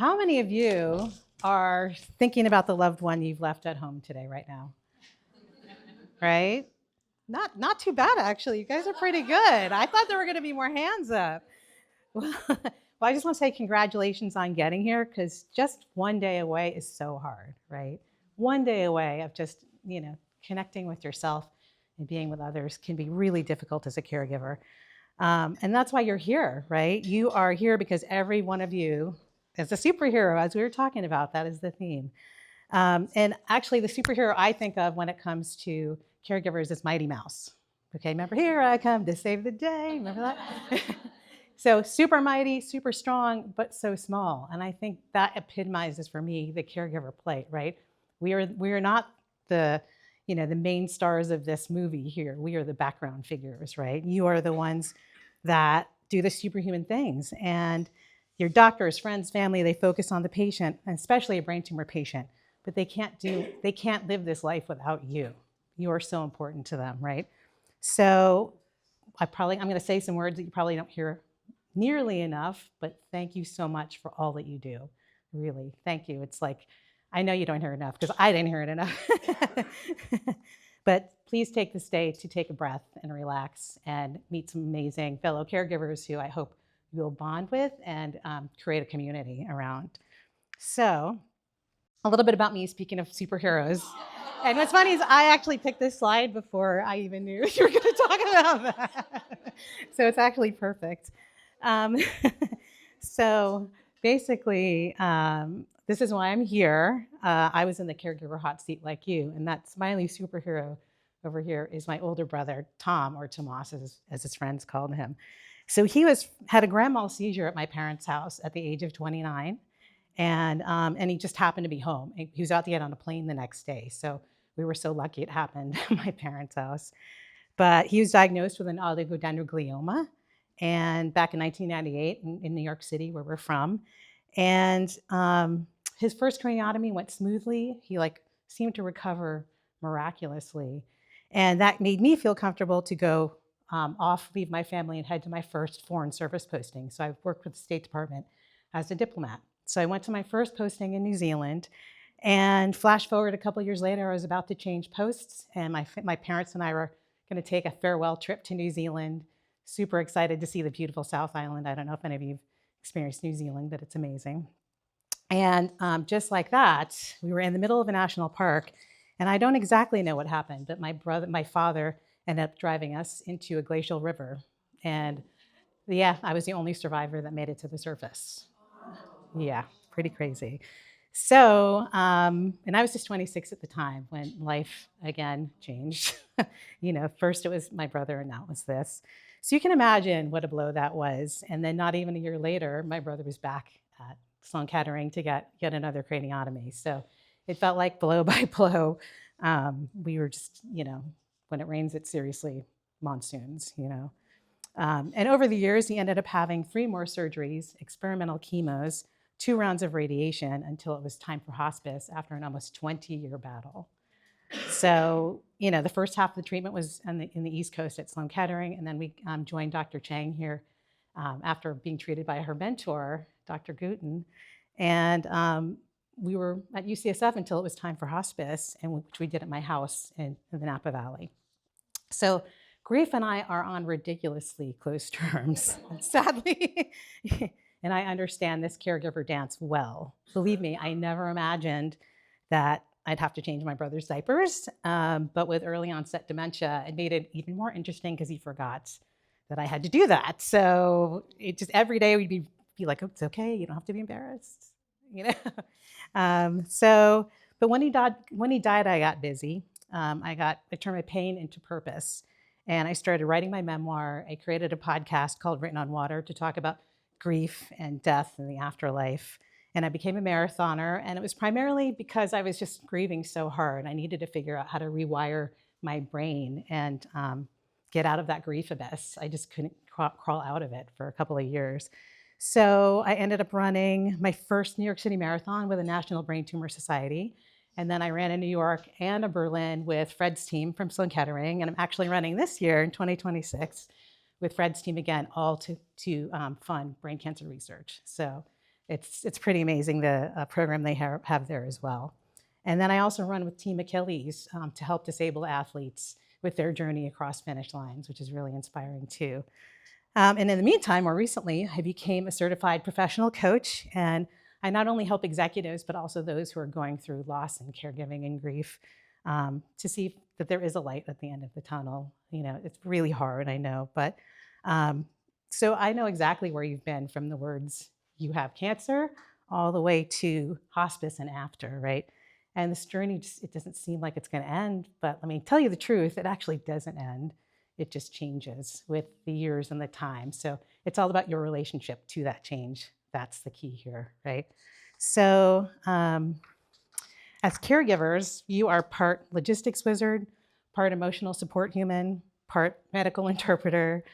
How many of you are thinking about the loved one you've left at home today, right now? Right? Not too bad, actually. You guys are pretty good. I thought there were going to be more hands up. Well, I just want to say congratulations on getting here, because just one day away is so hard, right? One day away of just, connecting with yourself and being with others can be really difficult as a caregiver. And that's why you're here, right? You are here because every one of you is a superhero, as we were talking about. That is the theme. And actually, the superhero I think of when it comes to caregivers is Mighty Mouse. Okay, remember, here I come to save the day. Remember that? So super mighty, super strong, but so small. And I think that epitomizes for me the caregiver plight, right? We are not the main stars of this movie here. We are the background figures, right? You are the ones that do the superhuman things. And your doctors, friends, family, they focus on the patient, and especially a brain tumor patient, but they can't live this life without you. You are so important to them, right? So I'm going to say some words that you probably don't hear nearly enough, but thank you so much for all that you do. Really, thank you. It's like, I know you don't hear enough because I didn't hear it enough. But please take this day to take a breath and relax and meet some amazing fellow caregivers who I hope you'll bond with and create a community around. So a little bit about me, speaking of superheroes. And what's funny is I actually picked this slide before I even knew you were going to talk about that. So it's actually perfect. So basically, this is why I'm here. I was in the caregiver hot seat like you, and that smiley superhero over here is my older brother, Tom, or Tomas, as his friends called him. So he had a grand mal seizure at my parents' house at the age of 29, and he just happened to be home. He was out to get on a plane the next day, so we were so lucky it happened at my parents' house. But he was diagnosed with an oligodendroglioma, and back in 1998 in New York City, where we're from. And his first craniotomy went smoothly. He seemed to recover miraculously. And that made me feel comfortable to go leave my family and head to my first foreign service posting. So I've worked with the State Department as a diplomat. So I went to my first posting in New Zealand, and flash forward a couple years later, I was about to change posts, and my parents and I were going to take a farewell trip to New Zealand. Super excited to see the beautiful South Island. I don't know if any of you have experienced New Zealand, but it's amazing. And just like that, we were in the middle of a national park, and I don't exactly know what happened, but my father ended up driving us into a glacial river. And yeah, I was the only survivor that made it to the surface. Yeah, pretty crazy. So, and I was just 26 at the time when life again changed. First it was my brother, and now it was this. So you can imagine what a blow that was. And then not even a year later, my brother was back at Sloan Kettering to get another craniotomy. So it felt like blow by blow. We were just, when it rains, it's seriously monsoons, And over the years, he ended up having 3 more surgeries, experimental chemos, 2 rounds of radiation, until it was time for hospice after an almost 20-year battle. So, the first half of the treatment was in the East Coast at Sloan Kettering, and then we joined Dr. Chang here after being treated by her mentor, Dr. Gutin. And we were at UCSF until it was time for hospice, which we did at my house in the Napa Valley. So grief and I are on ridiculously close terms, sadly. And I understand this caregiver dance well. Believe me, I never imagined that I'd have to change my brother's diapers. But with early onset dementia, it made it even more interesting because he forgot that I had to do that. So it just every day we'd be like, oh, it's okay, you don't have to be embarrassed, But when he died, I got busy. I turned my pain into purpose, and I started writing my memoir. I created a podcast called Written on Water to talk about grief and death and the afterlife. And I became a marathoner, and it was primarily because I was just grieving so hard. I needed to figure out how to rewire my brain and get out of that grief abyss. I just couldn't crawl out of it for a couple of years. So I ended up running my first New York City Marathon with the National Brain Tumor Society. And then I ran in New York and in Berlin with Fred's team from Sloan Kettering. And I'm actually running this year in 2026 with Fred's team again, all to fund brain cancer research. So It's pretty amazing, the program they have there as well. And then I also run with Team Achilles to help disabled athletes with their journey across finish lines, which is really inspiring too. And in the meantime, more recently, I became a certified professional coach, and I not only help executives, but also those who are going through loss and caregiving and grief, to see that there is a light at the end of the tunnel. You know, it's really hard, I know, but so I know exactly where you've been, from the words "you have cancer" all the way to hospice and after, right? And this journey, it doesn't seem like it's going to end, but let me tell you the truth, it actually doesn't end. It just changes with the years and the time. So it's all about your relationship to that change. That's the key here, right? So as caregivers, you are part logistics wizard, part emotional support human, part medical interpreter,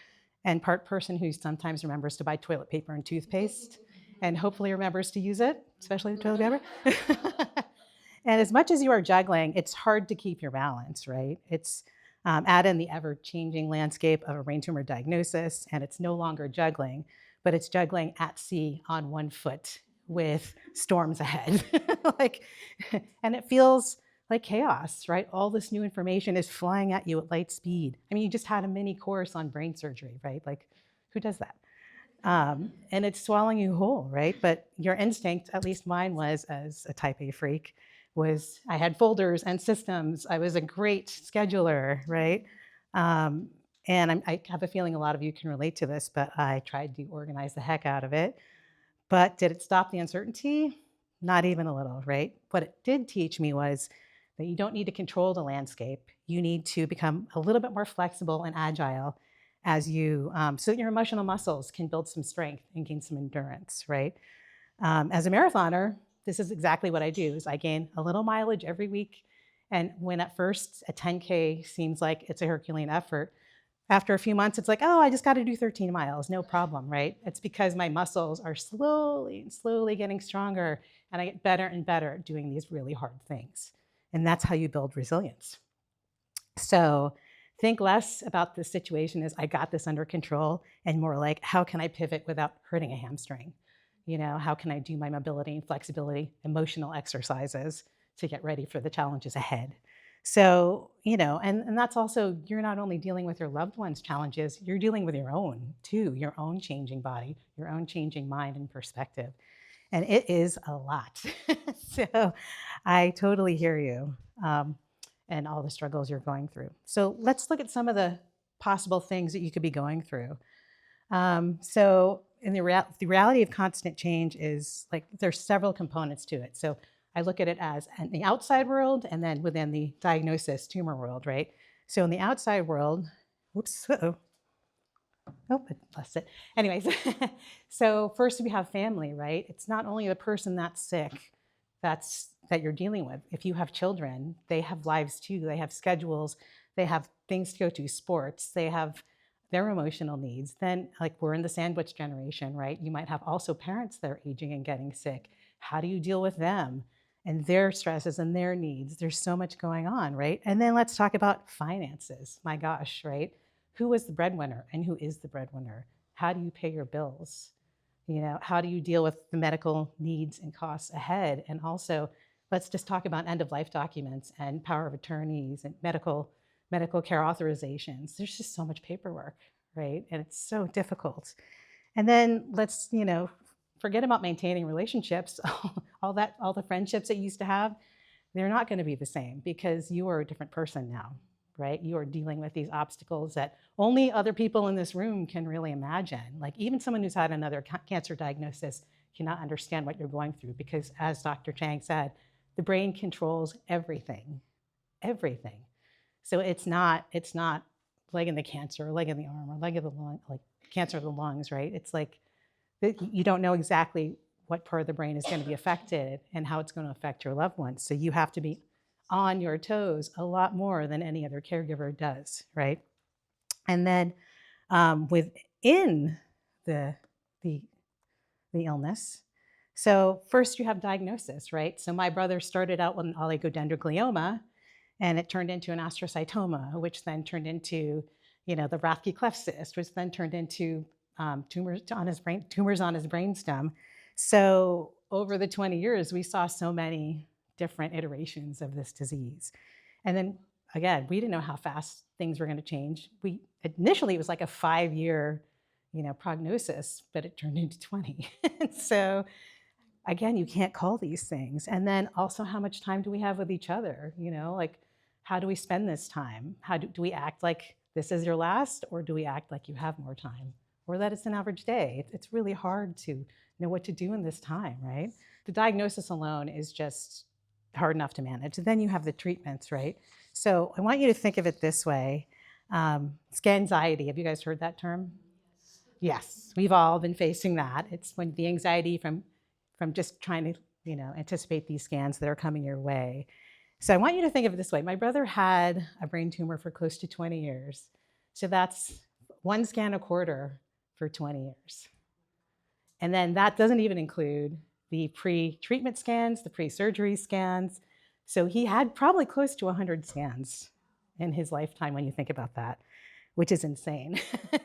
and part person who sometimes remembers to buy toilet paper and toothpaste, and hopefully remembers to use it, especially the toilet paper. And as much as you are juggling, it's hard to keep your balance, right? It's add in the ever-changing landscape of a brain tumor diagnosis, and it's no longer juggling, but it's juggling at sea on one foot with storms ahead. And it feels like chaos, right? All this new information is flying at you at light speed. I mean, you just had a mini course on brain surgery, right? Like, who does that? And it's swallowing you whole, right? But your instinct, at least mine was as a type A freak, was I had folders and systems. I was a great scheduler, right? And I have a feeling a lot of you can relate to this, but I tried to organize the heck out of it. But did it stop the uncertainty? Not even a little, right? What it did teach me was that you don't need to control the landscape. You need to become a little bit more flexible and agile as you, so that your emotional muscles can build some strength and gain some endurance, right? As a marathoner, this is exactly what I do, is I gain a little mileage every week. And when at first a 10K seems like it's a Herculean effort, after a few months, it's like, oh, I just got to do 13 miles, no problem, right? It's because my muscles are slowly getting stronger, and I get better and better at doing these really hard things. And that's how you build resilience. So think less about the situation as I got this under control, and more like, how can I pivot without hurting a hamstring? You know, how can I do my mobility and flexibility, emotional exercises to get ready for the challenges ahead? So, you know, and that's also, you're not only dealing with your loved ones' challenges, you're dealing with your own too, your own changing body, your own changing mind and perspective. And it is a lot. So I totally hear you, and all the struggles you're going through. So let's look at some of the possible things that you could be going through. So in the reality of constant change is, like, there's several components to it. So I look at it as in the outside world, and then within the diagnosis tumor world, right? So in the outside world, whoops, oh, I lost it. Anyways, so first we have family, right? It's not only the person that's sick that you're dealing with. If you have children, they have lives too. They have schedules. They have things to go to, sports. They have their emotional needs. Then, like, we're in the sandwich generation, right? You might have also parents that are aging and getting sick. How do you deal with them and their stresses and their needs? There's so much going on, right? And then let's talk about finances. My gosh, right? Who was the breadwinner and who is the breadwinner? How do you pay your bills? You know, how do you deal with the medical needs and costs ahead? And also, let's just talk about end-of-life documents and power of attorneys and medical care authorizations. There's just so much paperwork, right? And it's so difficult. And then let's, you know, forget about maintaining relationships. all the friendships that you used to have, they're not going to be the same because you are a different person now, right? You are dealing with these obstacles that only other people in this room can really imagine. Like, even someone who's had another cancer diagnosis cannot understand what you're going through, because, as Dr. Chang said, the brain controls everything, everything. So it's not leg in the cancer, or leg in the arm, or leg of the lung, like cancer of the lungs, right? It's like you don't know exactly what part of the brain is going to be affected and how it's going to affect your loved ones. So you have to be on your toes a lot more than any other caregiver does, right? And then within the illness, so first you have diagnosis, right? So my brother started out with an oligodendroglioma, and it turned into an astrocytoma, which then turned into, you know, the Rathke cleft cyst, which then turned into tumors on his brainstem. So over the 20 years, we saw so many different iterations of this disease. And then again, we didn't know how fast things were going to change. Initially it was like a 5-year, prognosis, but it turned into 20. So again, you can't call these things. And then also, how much time do we have with each other? Like, how do we spend this time? How do we act like this is your last, or do we act like you have more time, or that it's an average day? It's really hard to know what to do in this time, right? The diagnosis alone is just hard enough to manage. And then you have the treatments, right? So I want you to think of it this way. Scanxiety, have you guys heard that term? Yes, we've all been facing that. It's when the anxiety from just trying to, anticipate these scans that are coming your way. So I want you to think of it this way. My brother had a brain tumor for close to 20 years. So that's 1 scan a quarter for 20 years. And then that doesn't even include the pre-treatment scans, the pre-surgery scans. So he had probably close to 100 scans in his lifetime when you think about that, which is insane.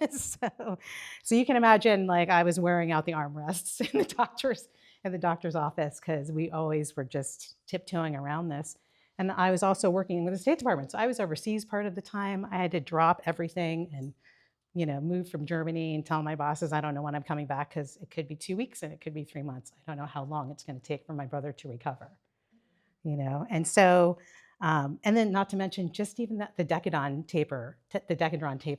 So you can imagine, like, I was wearing out the armrests in the doctor's office because we always were just tiptoeing around this. And I was also working with the State Department. So I was overseas part of the time. I had to drop everything and, move from Germany and tell my bosses, I don't know when I'm coming back, because it could be 2 weeks and it could be 3 months. I don't know how long it's going to take for my brother to recover, And so, and then not to mention just even that the Decadron taper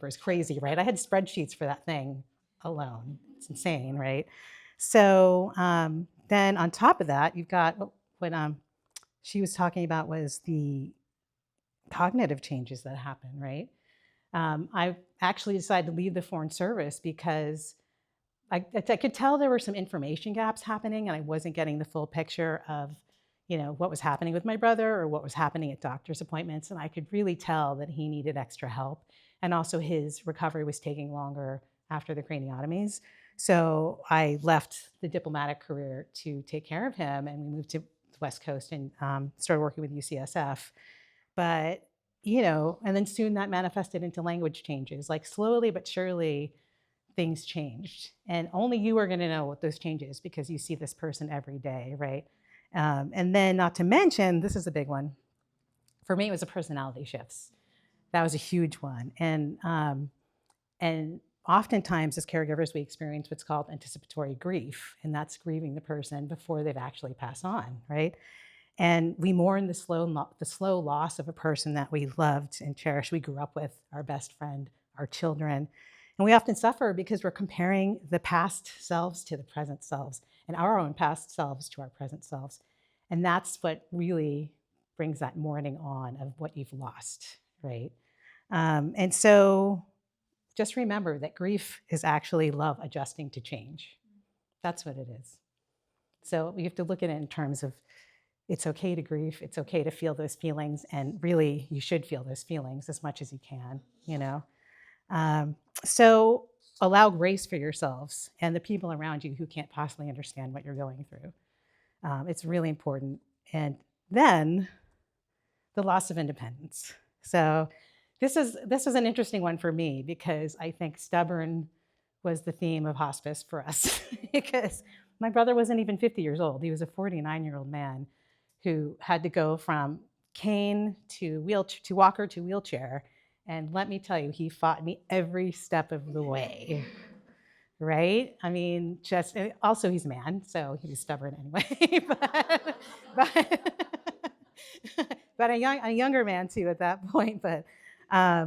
is crazy, right? I had spreadsheets for that thing alone. It's insane, right? So then on top of that, you've got what she was talking about was the cognitive changes that happen, right? I actually decided to leave the Foreign Service because I could tell there were some information gaps happening, and I wasn't getting the full picture of, what was happening with my brother or what was happening at doctor's appointments. And I could really tell that he needed extra help. And also his recovery was taking longer after the craniotomies. So I left the diplomatic career to take care of him, and we moved to the West Coast and started working with UCSF. But, and then soon that manifested into language changes. Like, slowly but surely things changed. And only you are going to know what those changes, because you see this person every day, right? And then, not to mention, this is a big one. For me, it was the personality shifts. That was a huge one. And oftentimes as caregivers, we experience what's called anticipatory grief, and that's grieving the person before they've actually passed on, right? And we mourn the slow loss of a person that we loved and cherished, we grew up with, our best friend, our children. And we often suffer because we're comparing the past selves to the present selves, and our own past selves to our present selves. And that's what really brings that mourning on of what you've lost, right? And so just remember that grief is actually love adjusting to change. That's what it is. So you have to look at it in terms of, it's okay to grieve, it's okay to feel those feelings, and really you should feel those feelings as much as you can, So allow grace for yourselves and the people around you who can't possibly understand what you're going through. It's really important. And then the loss of independence. So this is an interesting one for me, because I think stubborn was the theme of hospice for us because my brother wasn't even 50 years old. He was a 49-year-old man who had to go from cane to walker to wheelchair. And let me tell you, he fought me every step of the way, right? I mean, also he's a man, so he was stubborn anyway, but a younger man too at that point. But there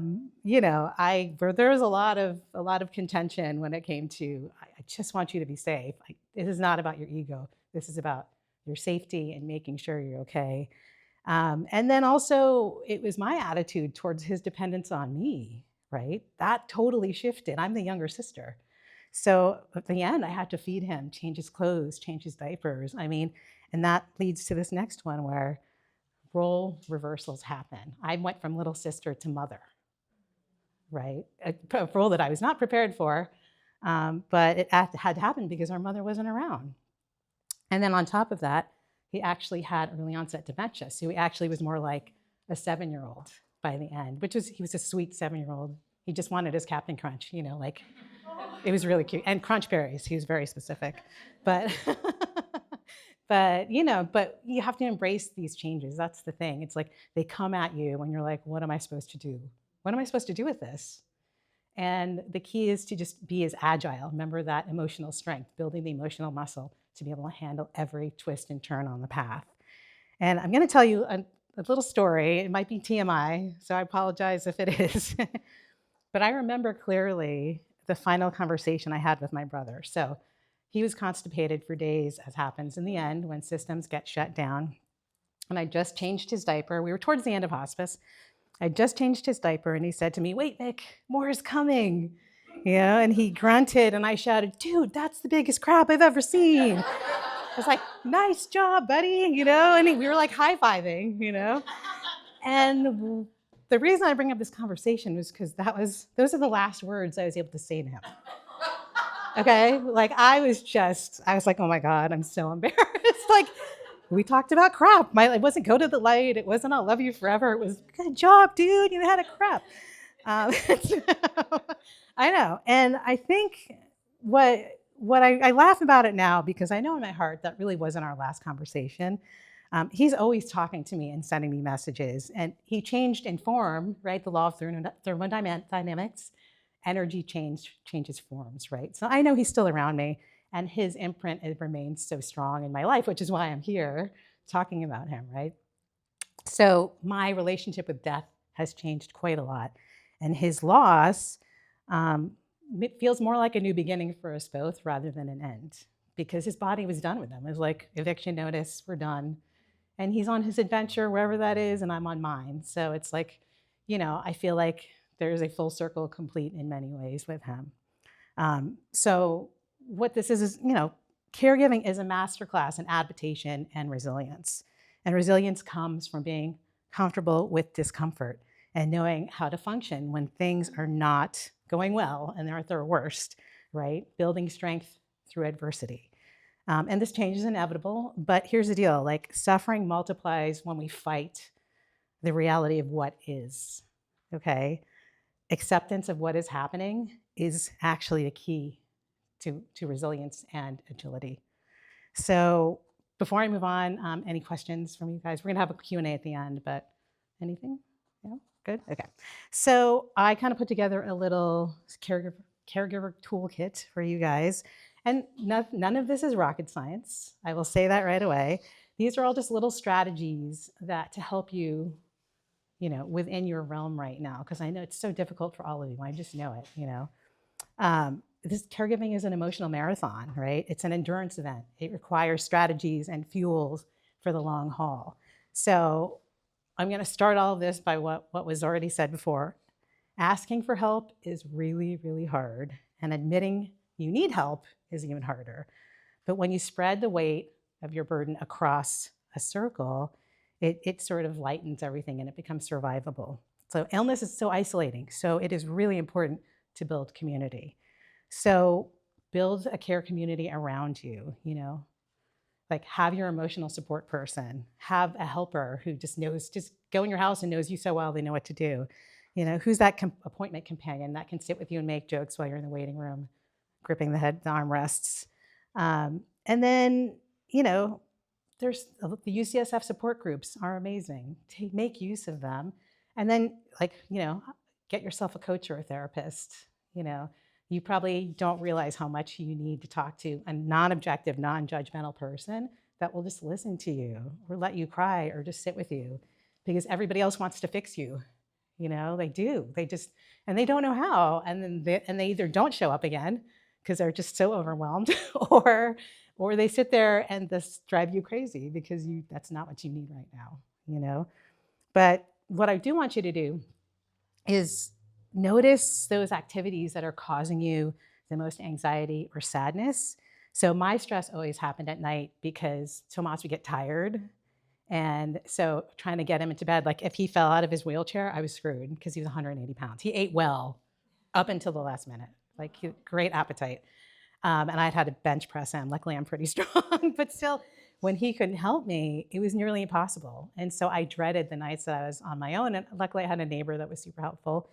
was a lot of contention when it came to, I just want you to be safe. This is not about your ego. This is about your safety and making sure you're okay. And then also, it was my attitude towards his dependence on me, right? That totally shifted. I'm the younger sister. So at the end, I had to feed him, change his clothes, change his diapers. And that leads to this next one where role reversals happen. I went from little sister to mother, right? A role that I was not prepared for, but it had to happen because our mother wasn't around. And then on top of that, he actually had early onset dementia. So he actually was more like a 7-year-old by the end, he was a sweet 7-year-old. He just wanted his Captain Crunch, it was really cute. And Crunch berries, he was very specific. But But, you know, but you have to embrace these changes. That's the thing. It's like they come at you when you're like, what am I supposed to do? What am I supposed to do with this? And the key is to just be as agile. Remember that emotional strength, building the emotional muscle to be able to handle every twist and turn on the path. And I'm going to tell you a little story. It might be TMI, so I apologize if it is. But I remember clearly the final conversation I had with my brother. So he was constipated for days, as happens in the end when systems get shut down. And I just changed his diaper. We were towards the end of hospice. I just changed his diaper, and he said to me, "Wait, Nick, more is coming." You know, and he grunted, and I shouted, "Dude, that's the biggest crap I've ever seen." I was like, "Nice job, buddy," you know, and we were like high-fiving, you know. And the reason I bring up this conversation was because those are the last words I was able to say to him. Okay, like I was like, oh my God, I'm so embarrassed. Like, we talked about crap. It wasn't go to the light. It wasn't I'll love you forever. It was good job, dude. You had a crap. So, I know, and I think what I laugh about it now because I know in my heart that really wasn't our last conversation. He's always talking to me and sending me messages, and he changed in form, right? The law of thermodynamics. Energy changes forms, right? So I know he's still around me, and his imprint remains so strong in my life, which is why I'm here talking about him, right? So my relationship with death has changed quite a lot, and his loss it feels more like a new beginning for us both rather than an end, because his body was done with him. It was like eviction notice, we're done, and he's on his adventure wherever that is, and I'm on mine. So it's like, you know, I feel like there's a full circle complete in many ways with him. So what this is, you know, caregiving is a masterclass in adaptation and resilience. And resilience comes from being comfortable with discomfort and knowing how to function when things are not going well and they're at their worst, right? Building strength through adversity. And this change is inevitable, but here's the deal, like suffering multiplies when we fight the reality of what is, okay? Acceptance of what is happening is actually a key to resilience and agility. So before I move on, any questions from you guys? We're gonna have a Q&A at the end, but anything? Yeah, good, okay. So I kind of put together a little caregiver toolkit for you guys. And none of this is rocket science. I will say that right away. These are all just little strategies that to help you, you know, within your realm right now, because I know it's so difficult for all of you. I just know it, you know. This caregiving is an emotional marathon, right? It's an endurance event. It requires strategies and fuels for the long haul. So I'm going to start all of this by what was already said before. Asking for help is really, really hard, and admitting you need help is even harder. But when you spread the weight of your burden across a circle, it sort of lightens everything and it becomes survivable. So illness is so isolating. So it is really important to build community. So build a care community around you, you know, like have your emotional support person, have a helper who just go in your house and knows you so well, they know what to do. You know, who's that appointment companion that can sit with you and make jokes while you're in the waiting room, gripping the armrests. And then, you know, there's the UCSF support groups are amazing. Make use of them. And then, like, you know, get yourself a coach or a therapist. You know, you probably don't realize how much you need to talk to a non-objective, non-judgmental person that will just listen to you or let you cry or just sit with you, because everybody else wants to fix you. You know, they do. And they don't know how. And then they either don't show up again because they're just so overwhelmed, or they sit there and just drive you crazy because that's not what you need right now, you know? But what I do want you to do is notice those activities that are causing you the most anxiety or sadness. So my stress always happened at night because Tomas would get tired. And so trying to get him into bed, like if he fell out of his wheelchair, I was screwed because he was 180 pounds. He ate well up until the last minute, like great appetite. And I'd had to bench press him. Luckily, I'm pretty strong, but still, when he couldn't help me, it was nearly impossible. And so I dreaded the nights that I was on my own. And luckily, I had a neighbor that was super helpful.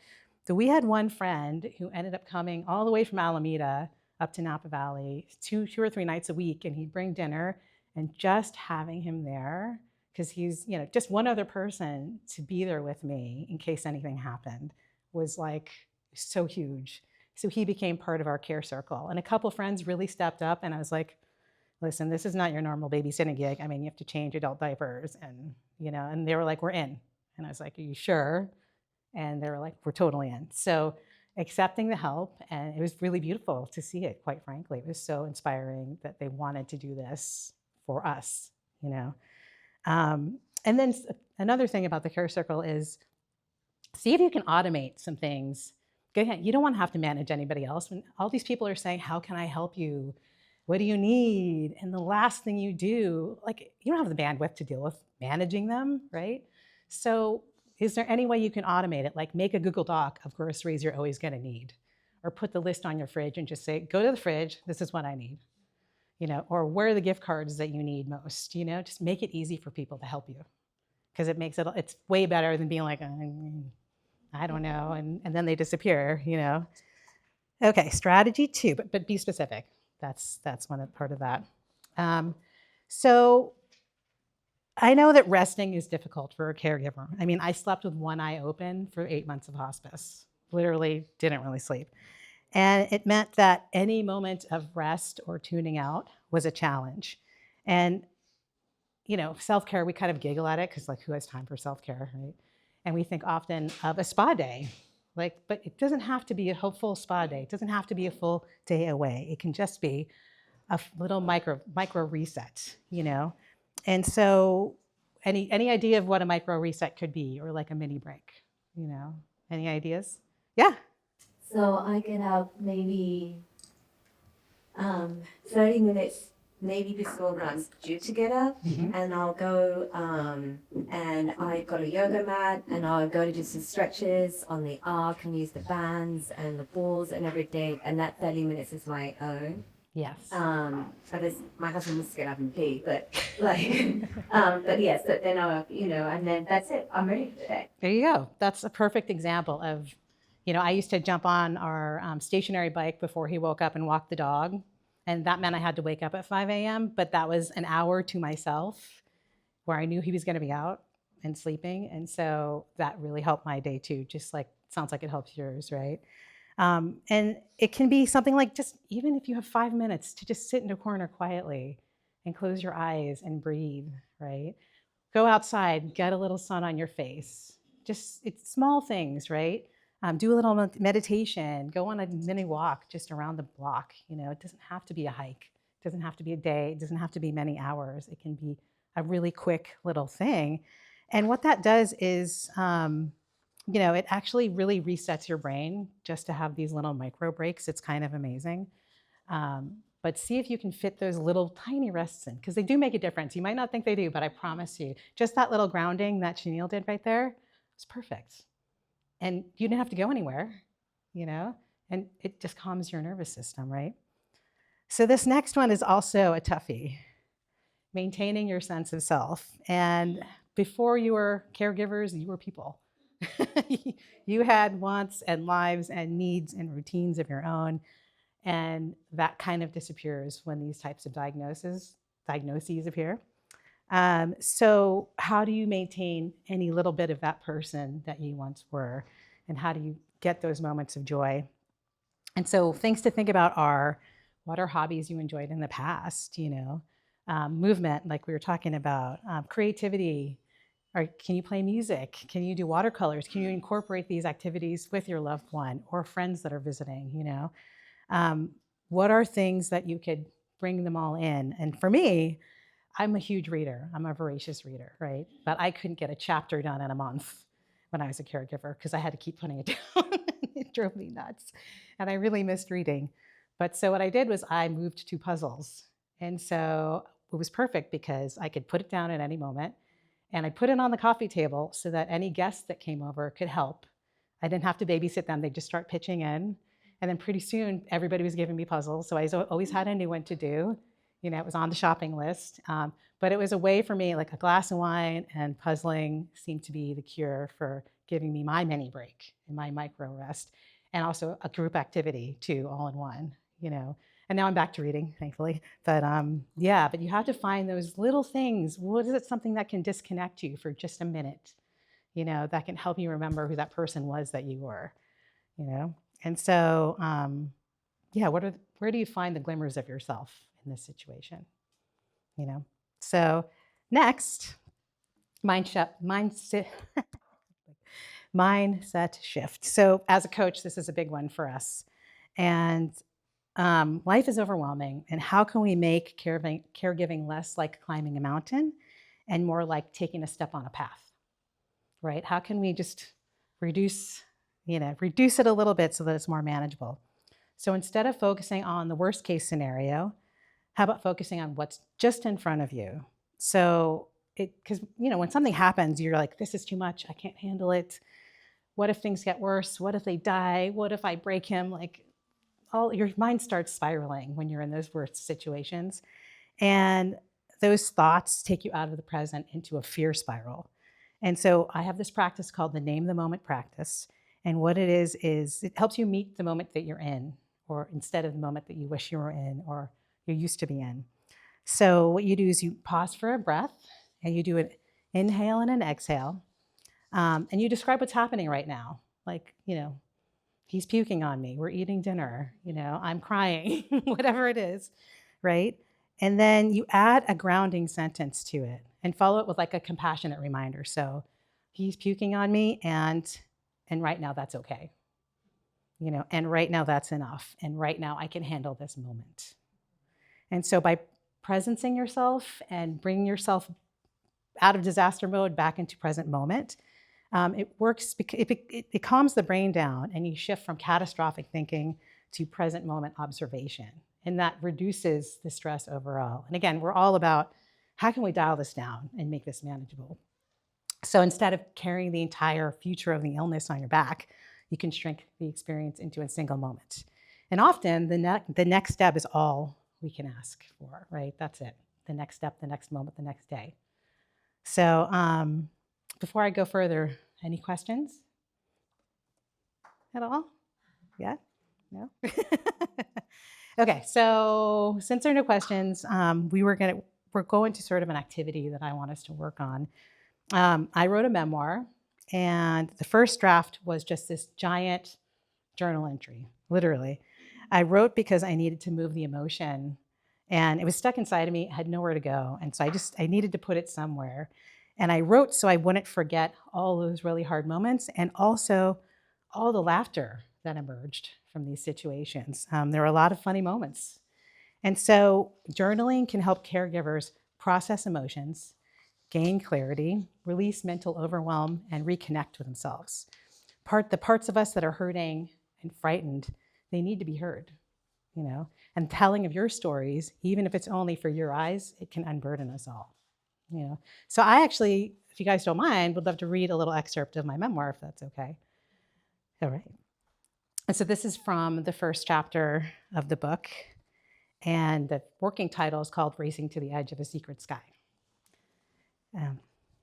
So we had one friend who ended up coming all the way from Alameda up to Napa Valley two or three nights a week, and he'd bring dinner. And just having him there, because he's, just one other person to be there with me in case anything happened, was like so huge. So he became part of our care circle. And a couple friends really stepped up, and I was like, listen, this is not your normal babysitting gig. I mean, you have to change adult diapers, and, and they were like, we're in. And I was like, are you sure? And they were like, we're totally in. So accepting the help, and it was really beautiful to see it, quite frankly. It was so inspiring that they wanted to do this for us, And then another thing about the care circle is see if you can automate some things. You don't want to have to manage anybody else. When all these people are saying, how can I help you? What do you need? And the last thing you do, like, you don't have the bandwidth to deal with managing them, right? So is there any way you can automate it? Like make a Google Doc of groceries you're always going to need, or put the list on your fridge and just say, go to the fridge, this is what I need, or where are the gift cards that you need most, just make it easy for people to help you, because it's way better than being like, I don't know, and then they disappear, Okay, strategy 2, but be specific. That's part of that. So I know that resting is difficult for a caregiver. I mean, I slept with one eye open for 8 months of hospice. Literally didn't really sleep. And it meant that any moment of rest or tuning out was a challenge. And, self-care, we kind of giggle at it because, like, who has time for self-care, right? And we think often of a spa day, but it doesn't have to be a full spa day. It doesn't have to be a full day away. It can just be a little micro reset, And so any idea of what a micro reset could be, or like a mini break, Any ideas? Yeah. So I can have maybe 30 minutes, maybe before I'm due to get up, and I'll go and I've got a yoga mat, and I'll go to do some stretches on the arc and use the bands and the balls and everything, and that 30 minutes is my own. Yes. So my husband wants to get up and pee, but but yes, but then and then that's it. I'm ready for the day. There you go. That's a perfect example of, I used to jump on our stationary bike before he woke up and walk the dog. And that meant I had to wake up at 5 a.m., but that was an hour to myself where I knew he was going to be out and sleeping. And so that really helped my day too, just like, sounds like it helps yours, right? And it can be something like, just even if you have 5 minutes to just sit in a corner quietly and close your eyes and breathe, right? Go outside, get a little sun on your face. It's small things, right? Do a little meditation, go on a mini walk just around the block. It doesn't have to be a hike. It doesn't have to be a day. It doesn't have to be many hours. It can be a really quick little thing. And what that does is, it actually really resets your brain just to have these little micro breaks. It's kind of amazing. But see if you can fit those little tiny rests in, because they do make a difference. You might not think they do, but I promise you, just that little grounding that Chenille did right there was perfect. And you didn't have to go anywhere, and it just calms your nervous system, right? So this next one is also a toughie, maintaining your sense of self. And before you were caregivers, you were people. You had wants and lives and needs and routines of your own. And that kind of disappears when these types of diagnoses appear. So how do you maintain any little bit of that person that you once were? And how do you get those moments of joy? And so things to think about are, what are hobbies you enjoyed in the past? Movement, like we were talking about, creativity. Or can you play music? Can you do watercolors? Can you incorporate these activities with your loved one or friends that are visiting? What are things that you could bring them all in? And for me, I'm a huge reader. I'm a voracious reader, right? But I couldn't get a chapter done in a month when I was a caregiver because I had to keep putting it down. It drove me nuts. And I really missed reading. But so what I did was I moved to puzzles. And so it was perfect because I could put it down at any moment. And I put it on the coffee table so that any guests that came over could help. I didn't have to babysit them. They'd just start pitching in. And then pretty soon, everybody was giving me puzzles. So I always had a new one to do. It was on the shopping list. But it was a way for me, like a glass of wine and puzzling seemed to be the cure for giving me my mini break and my micro rest. And also a group activity too, all in one, And And now I'm back to reading, thankfully. But yeah, but you have to find those little things. What is it, something that can disconnect you for just a minute, that can help you remember who that person was that you were, And so, yeah, where do you find the glimmers of yourself in this situation? So next, mindset shift. So as a coach, this is a big one for us. And life is overwhelming. And how can we make caregiving less like climbing a mountain and more like taking a step on a path, right? How can we just reduce it a little bit so that it's more manageable? So instead of focusing on the worst case scenario, how about focusing on what's just in front of you? So because when something happens, you're like, this is too much. I can't handle it. What if things get worse? What if they die? What if I break him? Like, your mind starts spiraling when you're in those worst situations. And those thoughts take you out of the present into a fear spiral. And so I have this practice called the Name the Moment practice. And what it is it helps you meet the moment that you're in, or instead of the moment that you wish you were in or you used to be in. So what you do is you pause for a breath, and you do an inhale and an exhale. And you describe what's happening right now. Like, he's puking on me. We're eating dinner. I'm crying, whatever it is, right? And then you add a grounding sentence to it and follow it with like a compassionate reminder. So he's puking on me, and right now that's okay. And right now that's enough. And right now I can handle this moment. And so by presencing yourself and bringing yourself out of disaster mode back into present moment, it works because it calms the brain down, and you shift from catastrophic thinking to present moment observation. And that reduces the stress overall. And again, we're all about how can we dial this down and make this manageable? So instead of carrying the entire future of the illness on your back, you can shrink the experience into a single moment. And often the next step is all we can ask for, right? That's it. The next step, the next moment, the next day. So before I go further, any questions at all? Yeah? No? Okay, so since there are no questions, we're going to sort of an activity that I want us to work on. I wrote a memoir, and the first draft was just this giant journal entry, literally. I wrote because I needed to move the emotion, and it was stuck inside of me, had nowhere to go. And so I needed to put it somewhere. And I wrote so I wouldn't forget all those really hard moments, and also all the laughter that emerged from these situations. There were a lot of funny moments. And so journaling can help caregivers process emotions, gain clarity, release mental overwhelm, and reconnect with themselves. The parts of us that are hurting and frightened, they need to be heard, and telling of your stories, even if it's only for your eyes, it can unburden us all. So I actually, if you guys don't mind, would love to read a little excerpt of my memoir, if that's okay. All right. And so this is from the first chapter of the book, and the working title is called Racing to the Edge of a Secret Sky.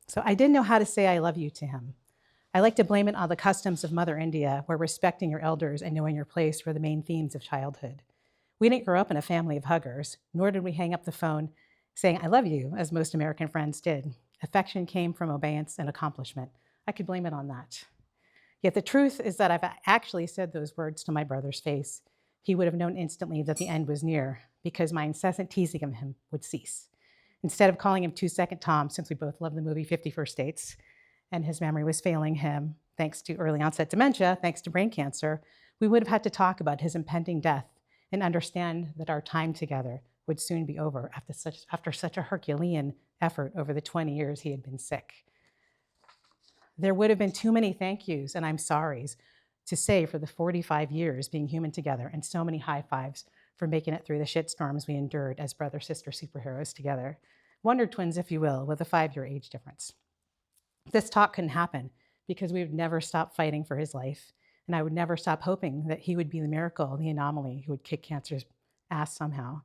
So I didn't know how to say I love you to him. I like to blame it on the customs of Mother India, where respecting your elders and knowing your place were the main themes of childhood. We didn't grow up in a family of huggers, nor did we hang up the phone saying I love you, as most American friends did. Affection came from obedience and accomplishment. I could blame it on that. Yet the truth is that I've actually said those words to my brother's face. He would have known instantly that the end was near, because my incessant teasing of him would cease. Instead of calling him 2-Second Tom, since we both love the movie 50 First Dates, and his memory was failing him thanks to early onset dementia, thanks to brain cancer, we would have had to talk about his impending death and understand that our time together would soon be over after such a Herculean effort over the 20 years he had been sick. There would have been too many thank yous and I'm sorries to say for the 45 years being human together, and so many high fives for making it through the shitstorms we endured as brother-sister superheroes together. Wonder twins, if you will, with a 5-year age difference. This talk couldn't happen because we would never stop fighting for his life, and I would never stop hoping that he would be the miracle, the anomaly who would kick cancer's ass somehow.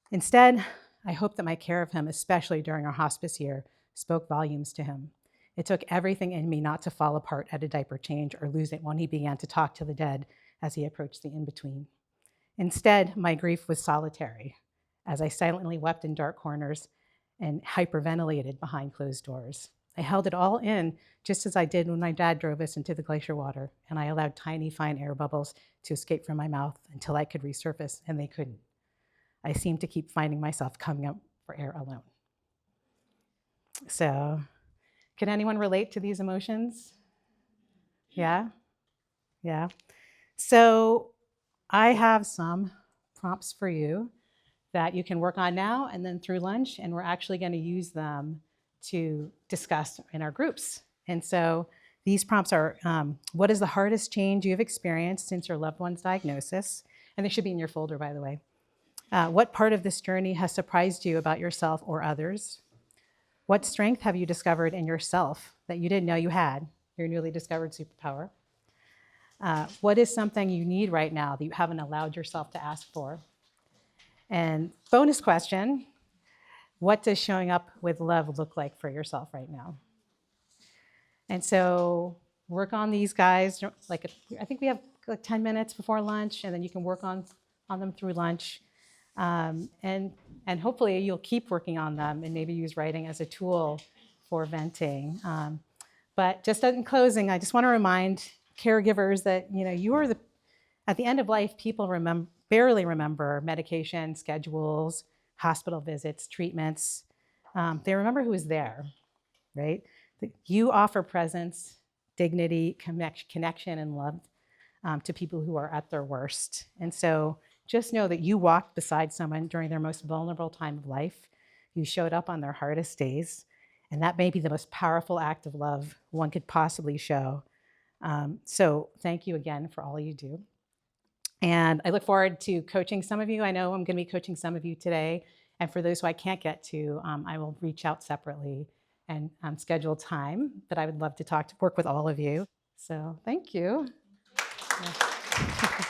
Instead, I hope that my care of him, especially during our hospice year, spoke volumes to him. It took everything in me not to fall apart at a diaper change or lose it when he began to talk to the dead as he approached the in-between. Instead, my grief was solitary, as I silently wept in dark corners and hyperventilated behind closed doors. I held it all in, just as I did when my dad drove us into the glacier water, and I allowed tiny, fine air bubbles to escape from my mouth until I could resurface, and they couldn't. I seemed to keep finding myself coming up for air alone. So, can anyone relate to these emotions? Yeah? Yeah. So, I have some prompts for you that you can work on now and then through lunch, and we're actually going to use them to discuss in our groups. And so these prompts are, what is the hardest change you've experienced since your loved one's diagnosis? And they should be in your folder, by the way. What part of this journey has surprised you about yourself or others? What strength have you discovered in yourself that you didn't know you had, your newly discovered superpower? What is something you need right now that you haven't allowed yourself to ask for? And bonus question, what does showing up with love look like for yourself right now? And so work on these guys, like I think we have like 10 minutes before lunch, and then you can work on them through lunch. And hopefully you'll keep working on them and maybe use writing as a tool for venting. But just in closing, I just want to remind caregivers that you are at the end of life, people barely remember medication, schedules, hospital visits, treatments. They remember who was there, right? You offer presence, dignity, connection, and love to people who are at their worst. And so just know that you walked beside someone during their most vulnerable time of life. You showed up on their hardest days, and that may be the most powerful act of love one could possibly show. So thank you again for all you do. And I look forward to coaching some of you. I know I'm going to be coaching some of you today. And for those who I can't get to, I will reach out separately and schedule time. But I would love to work with all of you. So thank you. Yeah.